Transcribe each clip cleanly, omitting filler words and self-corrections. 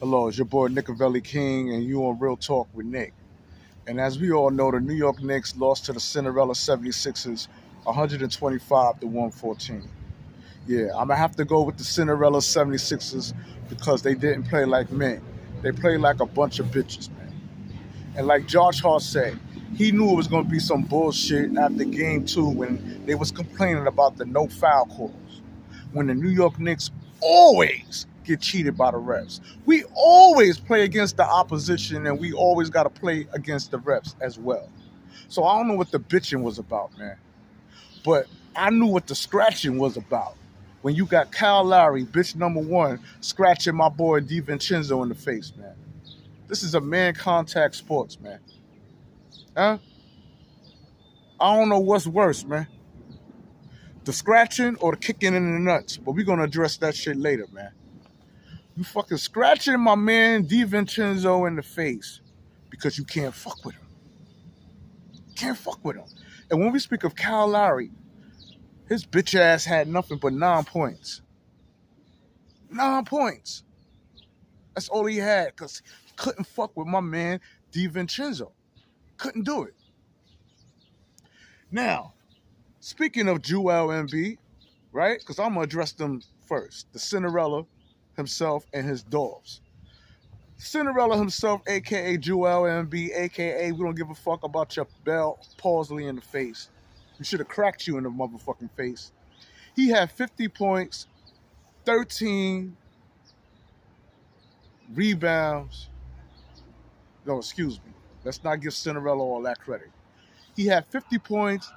Hello, it's your boy Nicovelli King, and you on Real Talk with Nick. And as we all know, the New York Knicks lost to the Cinderella 76ers 125 to 114. Yeah, I'm going to have to go with the Cinderella 76ers because they didn't play like men. They played like a bunch of bitches, man. And like Josh Hart said, he knew it was going to be some bullshit after game two when they was complaining about the no foul calls. When the New York Knicks always get cheated by the refs. We always play against the opposition and we always got to play against the refs as well. So I don't know what the bitching was about, man. But I knew what the scratching was about. When you got Kyle Lowry, bitch number one, scratching my boy DiVincenzo in the face, man. This is a man contact sports, man. Huh? I don't know what's worse, man. The scratching or the kicking in the nuts. But we're going to address that shit later, man. You fucking scratching my man DiVincenzo in the face because you can't fuck with him. Can't fuck with him. And when we speak of Kyle Lowry, his bitch ass had nothing but 9 points. 9 points. That's all he had because he couldn't fuck with my man DiVincenzo. Couldn't do it. Now, speaking of Joel Embiid, right? Because I'm going to address them first. The Cinderella himself and his dogs. Cinderella himself, a.k.a. Joel Embiid, a.k.a. we don't give a fuck about your Bell Palsy in the face. We should have cracked you in the motherfucking face. He had 50 points, 13 rebounds. No, excuse me. Let's not give Cinderella all that credit. He had 50 points,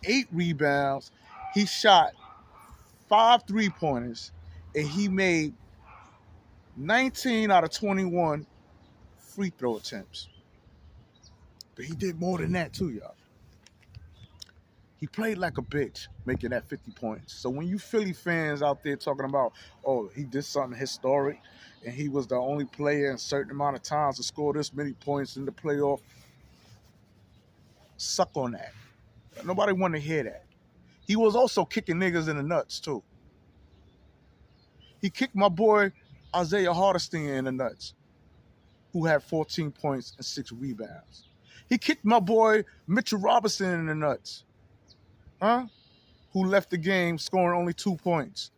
8 rebounds. He shot 5 3-pointers, and he made 19 out of 21 free throw attempts. But he did more than that too, y'all. He played like a bitch, making that 50 points. So when you Philly fans out there talking about, oh, he did something historic, and he was the only player in a certain amount of times to score this many points in the playoff, suck on that. Nobody want to hear that. He was also kicking niggas in the nuts, too. He kicked my boy Isaiah Hardesty in the nuts, who had 14 points and 6 rebounds. He kicked my boy Mitchell Robinson in the nuts, who left the game scoring only 2 points,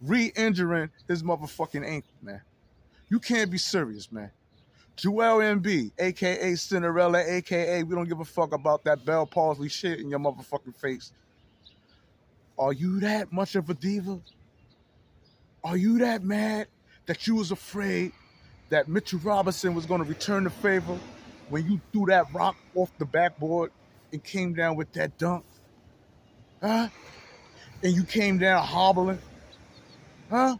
re-injuring his motherfucking ankle, man. You can't be serious, man. Joel Embiid, a.k.a. Cinderella, a.k.a. we don't give a fuck about that Bell Palsy shit in your motherfucking face. Are you that much of a diva? Are you that mad that you was afraid that Mitchell Robinson was going to return the favor when you threw that rock off the backboard and came down with that dunk? Huh? And you came down hobbling? Huh?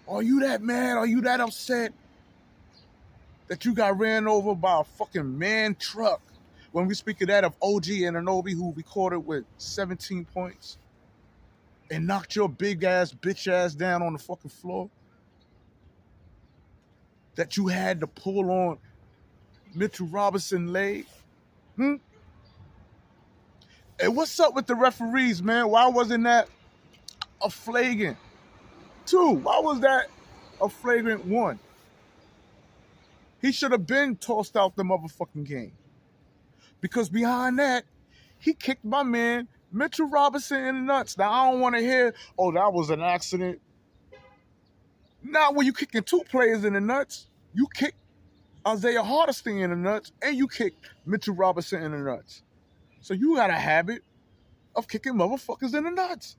Are you that mad? Are you that upset that you got ran over by a fucking man truck? When we speak of that of OG Anunoby, who recorded with 17 points and knocked your big ass, bitch ass down on the fucking floor? That you had to pull on Mitchell Robinson leg? And what's up with the referees, man? Why wasn't that a flagrant 2? Why was that a flagrant 1? He should have been tossed out the motherfucking game. Because behind that, he kicked my man Mitchell Robinson in the nuts. Now, I don't want to hear, oh, that was an accident. Not when you kicking 2 players in the nuts. You kick Isaiah Hardesty in the nuts, and you kick Mitchell Robinson in the nuts. So you got a habit of kicking motherfuckers in the nuts.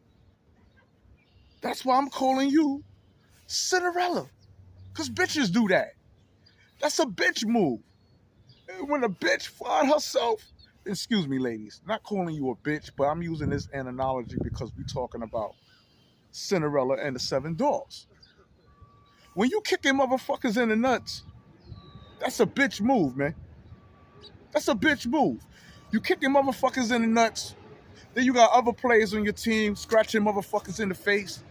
That's why I'm calling you Cinderella. Because bitches do that. That's a bitch move. When a bitch find herself, excuse me, ladies, not calling you a bitch, but I'm using this analogy because we're talking about Cinderella and the 7 Dwarfs. When you kicking motherfuckers in the nuts, that's a bitch move, man. That's a bitch move. You kicking motherfuckers in the nuts, then you got other players on your team scratching motherfuckers in the face.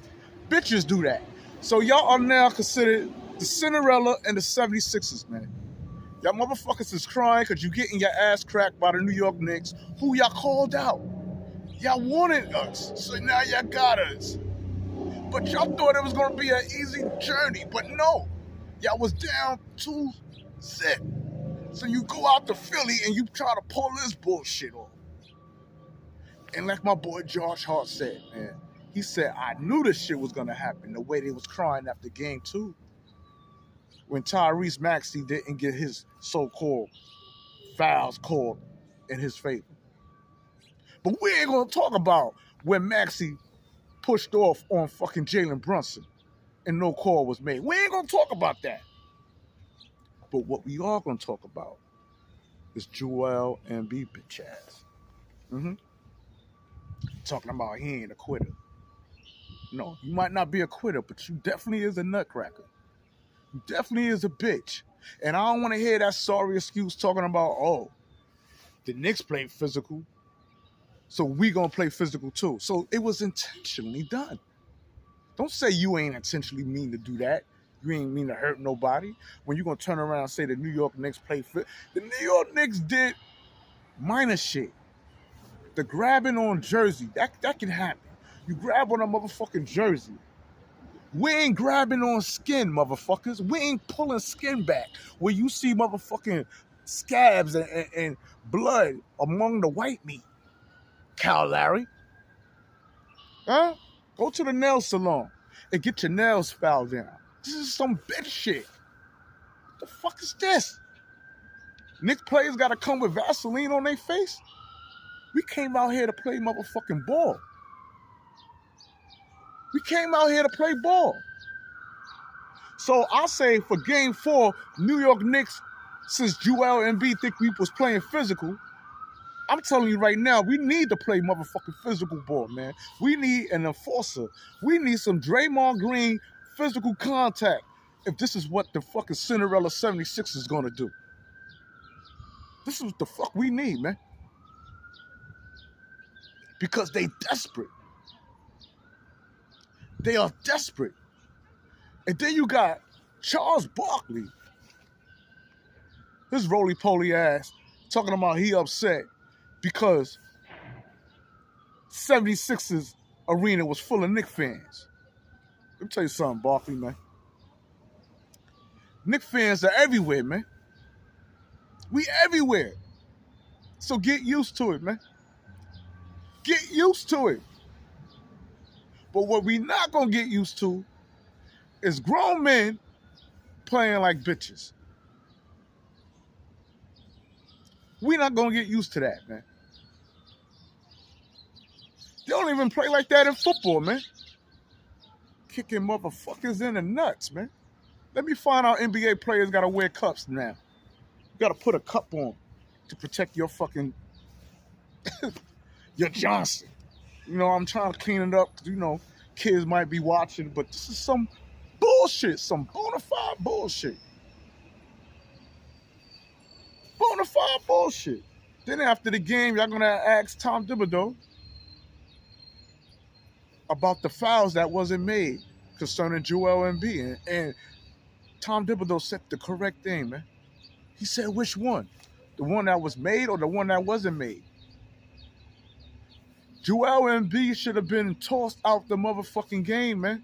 Bitches do that. So y'all are now considered the Cinderella and the 76ers, man. Y'all motherfuckers is crying because you getting your ass cracked by the New York Knicks, who y'all called out. Y'all wanted us, so now y'all got us. But y'all thought it was going to be an easy journey, but no. Y'all was down 2-0. So you go out to Philly and you try to pull this bullshit off. And like my boy Josh Hart said, man, he said, I knew this shit was going to happen the way they was crying after game 2 when Tyrese Maxey didn't get his so-called fouls called in his favor. But we ain't going to talk about when Maxey pushed off on fucking Jalen Brunson and no call was made. We ain't going to talk about that. But what we are going to talk about is Joel Embiid bitch ass. Talking about he ain't a quitter. No, you might not be a quitter, but you definitely is a nutcracker. You definitely is a bitch. And I don't want to hear that sorry excuse talking about, oh, the Knicks played physical, so we going to play physical too. So it was intentionally done. Don't say you ain't intentionally mean to do that. You ain't mean to hurt nobody. When you going to turn around and say the New York Knicks played physical. The New York Knicks did minor shit. The grabbing on jersey, that can happen. You grab on a motherfucking jersey. We ain't grabbing on skin, motherfuckers. We ain't pulling skin back. Where you see motherfucking scabs and blood among the white meat. Kyle Larry. Huh? Go to the nail salon and get your nails filed down. This is some bitch shit. What the fuck is this? Knicks players gotta come with Vaseline on their face? We came out here to play motherfucking ball. We came out here to play ball. So I say for game 4, New York Knicks, since Joel Embiid think we was playing physical, I'm telling you right now, we need to play motherfucking physical ball, man. We need an enforcer. We need some Draymond Green physical contact if this is what the fucking Cinderella 76 is going to do. This is what the fuck we need, man. Because they desperate. They are desperate. And then you got Charles Barkley, his roly-poly ass, talking about he upset because 76ers arena was full of Knicks fans. Let me tell you something, Barkley, man. Knicks fans are everywhere, man. We everywhere. So get used to it, man. Get used to it. But what we not going to get used to is grown men playing like bitches. We not going to get used to that, man. They don't even play like that in football, man. Kicking motherfuckers in the nuts, man. Let me find out NBA players got to wear cups now. You got to put a cup on to protect your fucking, your Johnson. You know, I'm trying to clean it up because, you know, kids might be watching, but this is some bullshit, some bona fide bullshit. Bona fide bullshit. Then after the game, y'all going to ask Tom Thibodeau about the fouls that wasn't made concerning Joel Embiid. And Tom Thibodeau said the correct thing, man. He said, which one? The one that was made or the one that wasn't made? Joel Embiid should have been tossed out the motherfucking game, man.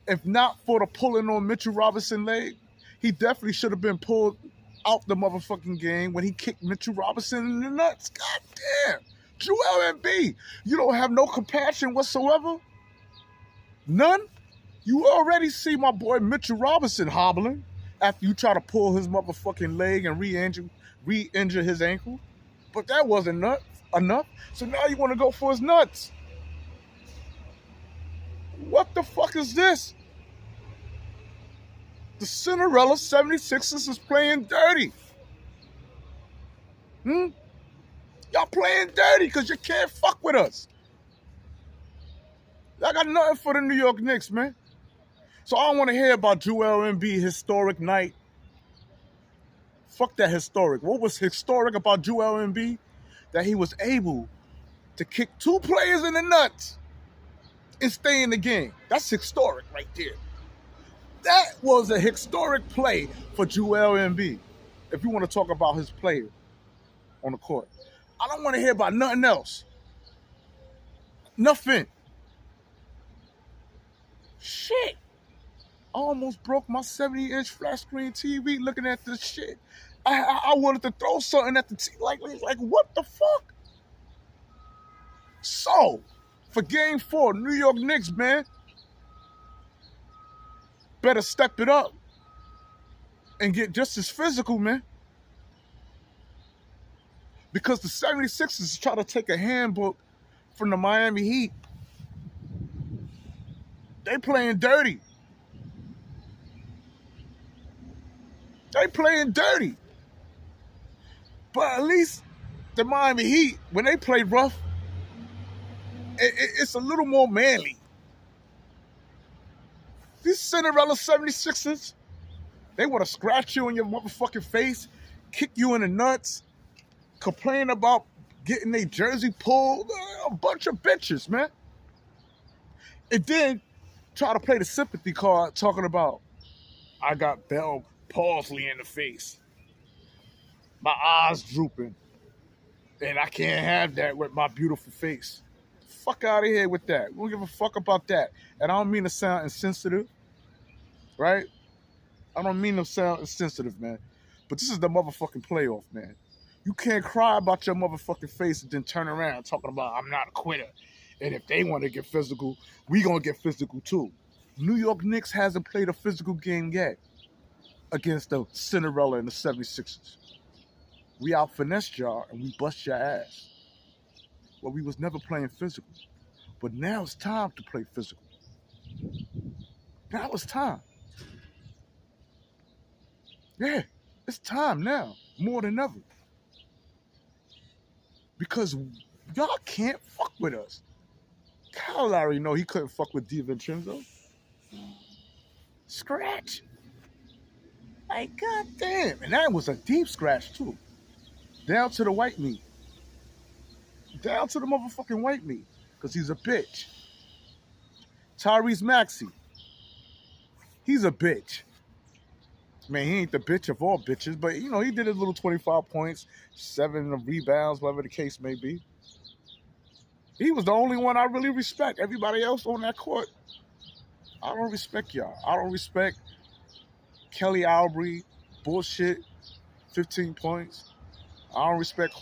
If not for the pulling on Mitchell Robinson leg, he definitely should have been pulled out the motherfucking game when he kicked Mitchell Robinson in the nuts. God damn. Joel Embiid, you don't have no compassion whatsoever? None? You already see my boy Mitchell Robinson hobbling after you try to pull his motherfucking leg and re-injure his ankle. But that wasn't enough. So now you want to go for his nuts. What the fuck is this? The Cinderella 76ers is playing dirty. Y'all playing dirty because you can't fuck with us. I got nothing for the New York Knicks, man. So I don't want to hear about Joel Embiid historic night. Fuck that historic. What was historic about Joel Embiid? That he was able to kick 2 players in the nuts and stay in the game. That's historic right there. That was a historic play for Joel Embiid. If you want to talk about his player on the court. I don't want to hear about nothing else. Nothing. Shit. I almost broke my 70-inch flat screen TV looking at this shit. I wanted to throw something at the TV. Like what the fuck? So, for Game 4, New York Knicks, man, better step it up and get just as physical, man. Because the 76ers try to take a handbook from the Miami Heat. They playing dirty. They playing dirty. But at least the Miami Heat, when they play rough, it's a little more manly. These Cinderella 76ers, they want to scratch you in your motherfucking face, kick you in the nuts, complain about getting their jersey pulled. A bunch of bitches, man. And then try to play the sympathy card talking about, I got Bell Palsy in the face. My eyes drooping. And I can't have that with my beautiful face. Fuck out of here with that. We don't give a fuck about that. And I don't mean to sound insensitive, right? I don't mean to sound insensitive, man. But this is the motherfucking playoff, man. You can't cry about your motherfucking face and then turn around talking about I'm not a quitter. And if they want to get physical, we gonna get physical too. New York Knicks hasn't played a physical game yet against the Cinderella and the 76ers. We out finesse y'all and we bust your ass. Well, we was never playing physical. But now it's time to play physical. Now it's time. Yeah, it's time now, more than ever. Because y'all can't fuck with us. Kyle Lowry, no, he couldn't fuck with DiVincenzo. Scratch. Like, goddamn. And that was a deep scratch, too. Down to the white meat. Down to the motherfucking white meat. Because he's a bitch. Tyrese Maxey. He's a bitch. Man, he ain't the bitch of all bitches, but, you know, he did his little 25 points, 7 rebounds, whatever the case may be. He was the only one I really respect. Everybody else on that court, I don't respect y'all. I don't respect Kelly Oubre, bullshit, 15 points. I don't respect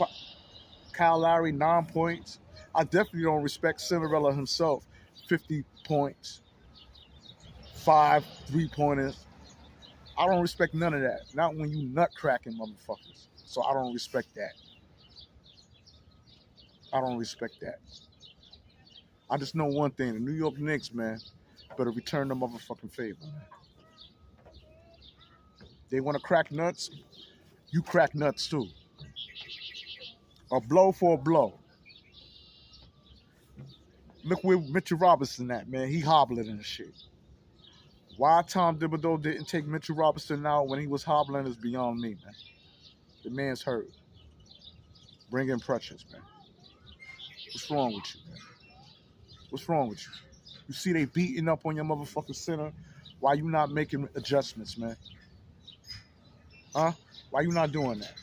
Kyle Lowry, 9 points. I definitely don't respect Cinderella himself, 50 points, 5 3-pointers. I don't respect none of that. Not when you nut-cracking motherfuckers. So I don't respect that. I don't respect that. I just know one thing. The New York Knicks, man, better return the motherfucking favor. They want to crack nuts. You crack nuts, too. A blow for a blow. Look where Mitchell Robinson at, man. He hobbling and shit. Why Tom Thibodeau didn't take Mitchell Robinson out when he was hobbling is beyond me, man. The man's hurt. Bring in Precious, man. What's wrong with you, man? What's wrong with you? You see they beating up on your motherfucking center. Why you not making adjustments, man? Huh? Why you not doing that?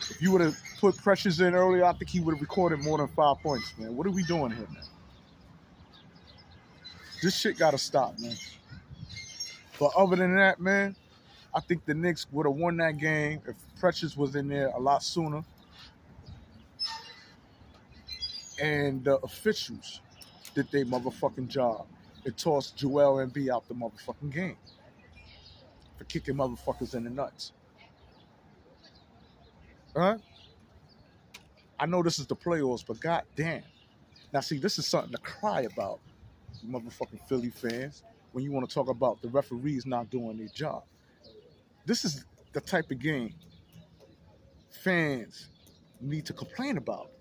If you would have put Precious in earlier, I think he would have recorded more than 5 points, man. What are we doing here, man? This shit gotta stop, man. But other than that, man, I think the Knicks would have won that game if Precious was in there a lot sooner. And the officials did their motherfucking job and tossed Joel Embiid out the motherfucking game for kicking motherfuckers in the nuts. Huh? I know this is the playoffs, but goddamn. Now, see, this is something to cry about, you motherfucking Philly fans, when you want to talk about the referees not doing their job. This is the type of game fans need to complain about.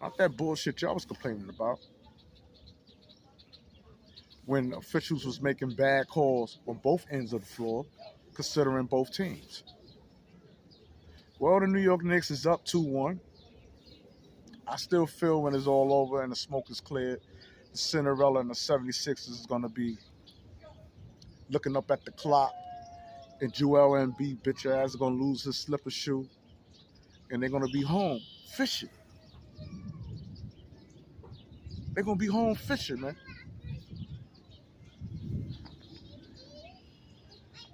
Not that bullshit y'all was complaining about. When officials was making bad calls on both ends of the floor, considering both teams. Well, the New York Knicks is up 2-1. I still feel when it's all over and the smoke is cleared, the Cinderella and the 76ers is going to be looking up at the clock, and Joel Embiid, bitch ass, is going to lose his slipper shoe, and they're going to be home fishing. They're going to be home fishing, man.